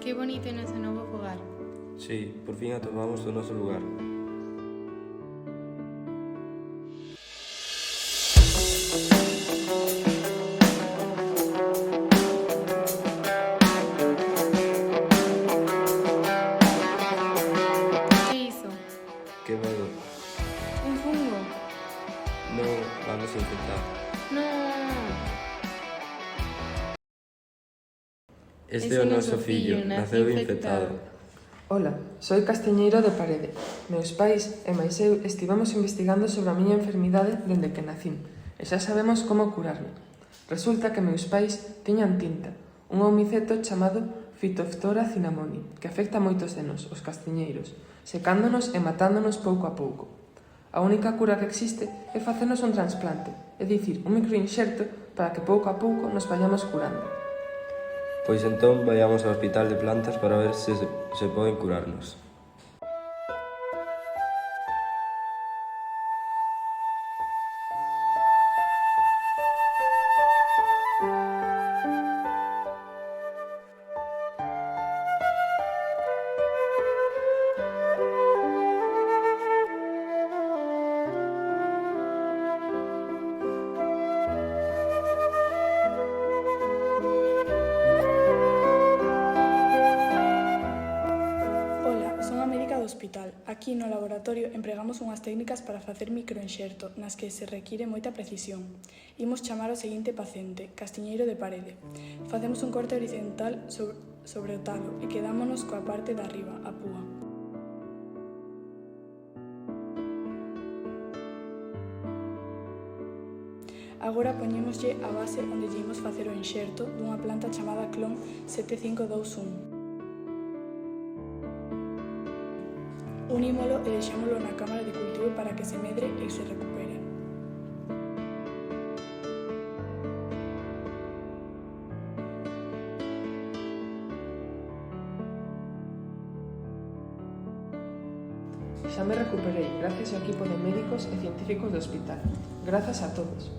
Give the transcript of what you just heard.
Que bonito é noso novo fogar. Sí, por fin atopamos o noso lugar. Que é iso? Que medo. Un fungo? Non vamos infectar. Non! Este é o noso fillo, naceu infectado. Ola, soy Castiñeiro de Parede. Meus pais e máis eu estivemos investigando sobre a miña enfermidade dende que nacín, e xa sabemos como curarme. Resulta que meus pais tiñan tinta, un homiceto chamado Phytophthora cinnamoni, que afecta a moitos de nós, os castiñeiros, secándonos e matándonos pouco a pouco. A única cura que existe é facernos un trasplante, é dicir, un microinxerto para que pouco a pouco nos vayamos curando. Pois entón vayamos ao hospital de plantas para ver se poden curarnos. Ola, son a médica do hospital. Aquí no laboratorio empregamos unhas técnicas para facer microenxerto nas que se require moita precisión. Imos chamar ao seguinte paciente, Castiñeiro de Parede. Facemos un corte horizontal sobre o talo e quedámonos coa parte de arriba, a púa. Agora poñémoslle a base onde lle imos facer o enxerto dunha planta chamada Clon 7521. Unímolo e deixámolo na cámara de cultivo para que se medre e se recupere. Xa me recuperei gracias ao equipo de médicos e científicos do hospital. Grazas a todos.